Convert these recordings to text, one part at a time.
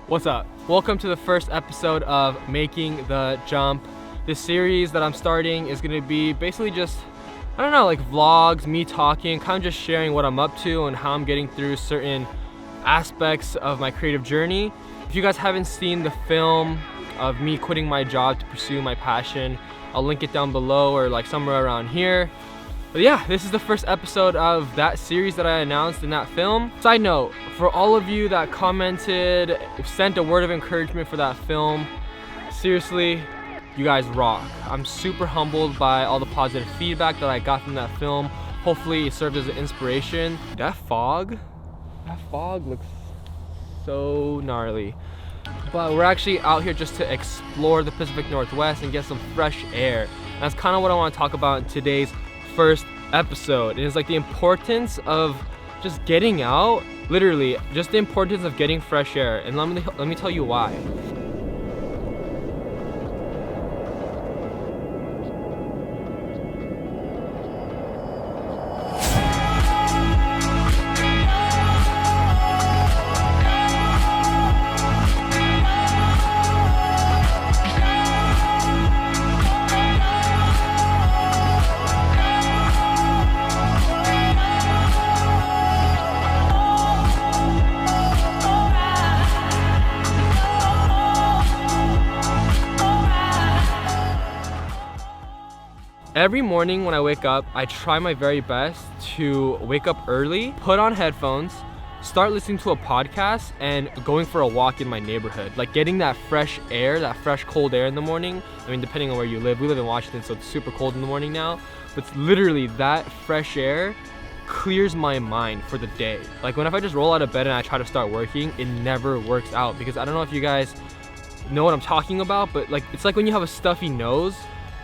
What's up? Welcome to the first episode of Making the Jump. This series that I'm starting is going to be basically just, I don't know, like vlogs, me talking, kind of just sharing what I'm up to and how I'm getting through certain aspects of my creative journey. If you guys haven't seen the film of me quitting my job to pursue my passion, I'll link it down below or like somewhere around here. But yeah, this is the first episode of that series that I announced in that film. Side note, for all of you that commented, sent a word of encouragement for that film, seriously, you guys rock. I'm super humbled by all the positive feedback that I got from that film. Hopefully it served as an inspiration. That fog looks so gnarly. But we're actually out here just to explore the Pacific Northwest and get some fresh air. That's kind of what I want to talk about in today's first episode. It is like the importance of just getting out, literally just the importance of getting fresh air. And let me tell you why. Every morning when I wake up, I try my very best to wake up early, put on headphones, start listening to a podcast, and going for a walk in my neighborhood. Like getting that fresh air, that fresh cold air in the morning. I mean, depending on where you live. We live in Washington, so it's super cold in the morning now. But it's literally that fresh air clears my mind for the day. Like if I just roll out of bed and I try to start working, it never works out. Because I don't know if you guys know what I'm talking about, but like it's like when you have a stuffy nose,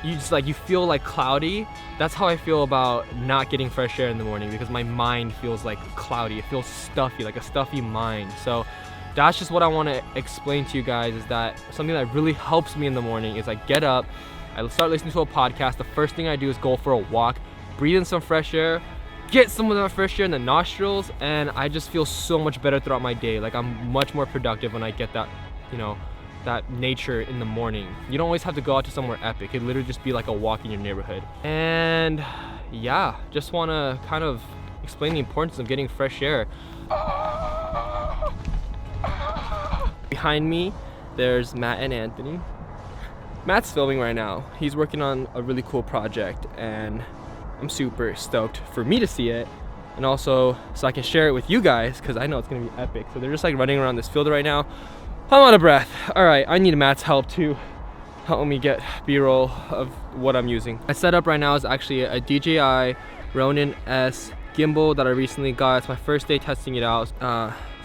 you feel like cloudy. That's how I feel about not getting fresh air in the morning, because my mind feels like cloudy. It feels stuffy, like a stuffy mind. So that's just what I want to explain to you guys, is that something that really helps me in the morning is I get up, I start listening to a podcast. The first thing I do is go for a walk, breathe in some fresh air, get some of that fresh air in the nostrils, and I just feel so much better throughout my day. Like I'm much more productive when I get that, that nature in the morning. You don't always have to go out to somewhere epic. It could literally just be like a walk in your neighborhood. And yeah, just want to kind of explain the importance of getting fresh air. Behind me, there's Matt and Anthony. Matt's filming right now. He's working on a really cool project, and I'm super stoked for me to see it, and also so I can share it with you guys, because I know it's gonna be epic. So they're just like running around this field right now. I'm out of breath. All right, I need Matt's help to help me get B-roll of what I'm using. My setup right now is actually a DJI Ronin S gimbal that I recently got. It's my first day testing it out.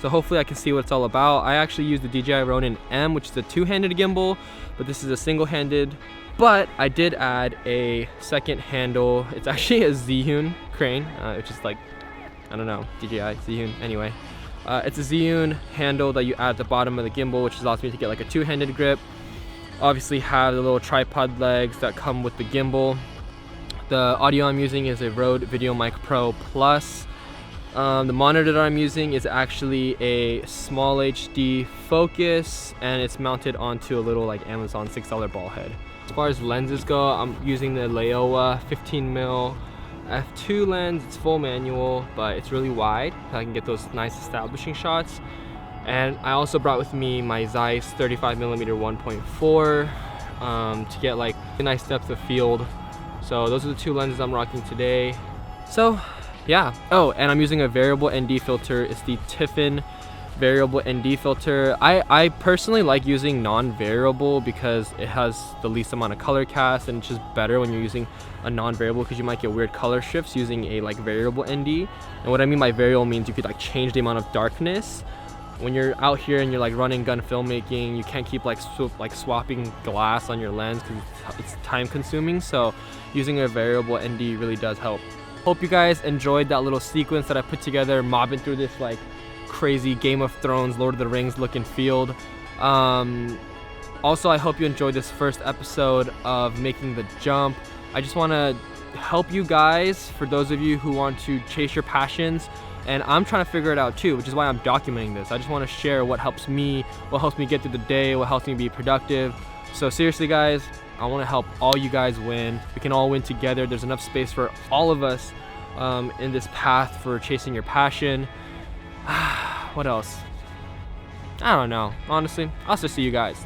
So hopefully I can see what it's all about. I actually use the DJI Ronin M, which is a two-handed gimbal, but this is a single-handed. But I did add a second handle. It's actually a Zhiyun crane, which is like, I don't know, DJI, Zhiyun, anyway. It's a Zhiyun handle that you add at the bottom of the gimbal, which allows me to get like a two-handed grip. Obviously have the little tripod legs that come with the gimbal. The audio I'm using is a Rode VideoMic Pro Plus. The monitor that I'm using is actually a small HD Focus, and it's mounted onto a little like Amazon $6 ball head. As far as lenses go, I'm using the Laowa 15mm f2 lens. It's full manual, but it's really wide, so I can get those nice establishing shots. And I also brought with me my Zeiss 35mm 1.4 to get like a nice depth of field. So those are the two lenses I'm rocking today. So yeah. Oh, and I'm using a variable ND filter. It's the Tiffin variable ND filter. I personally like using non-variable because it has the least amount of color cast, and it's just better when you're using a non-variable because you might get weird color shifts using a like variable ND. And what I mean by variable means you could like change the amount of darkness. When you're out here and you're like running gun filmmaking, you can't keep like swapping glass on your lens because it's time consuming. So using a variable ND really does help. Hope you guys enjoyed that little sequence that I put together, mobbing through this like crazy Game of Thrones, Lord of the Rings looking field. Also, I hope you enjoyed this first episode of Making the Jump. I just want to help you guys, for those of you who want to chase your passions, and I'm trying to figure it out too, which is why I'm documenting this. I just want to share what helps me get through the day, what helps me be productive. So seriously guys, I want to help all you guys win. We can all win together. There's enough space for all of us in this path for chasing your passion. What else? I don't know, honestly. I'll just see you guys.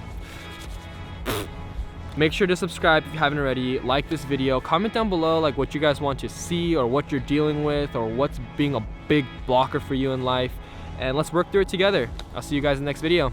Make sure to subscribe if you haven't already. Like this video. Comment down below like what you guys want to see, or what you're dealing with, or what's being a big blocker for you in life. And let's work through it together. I'll see you guys in the next video.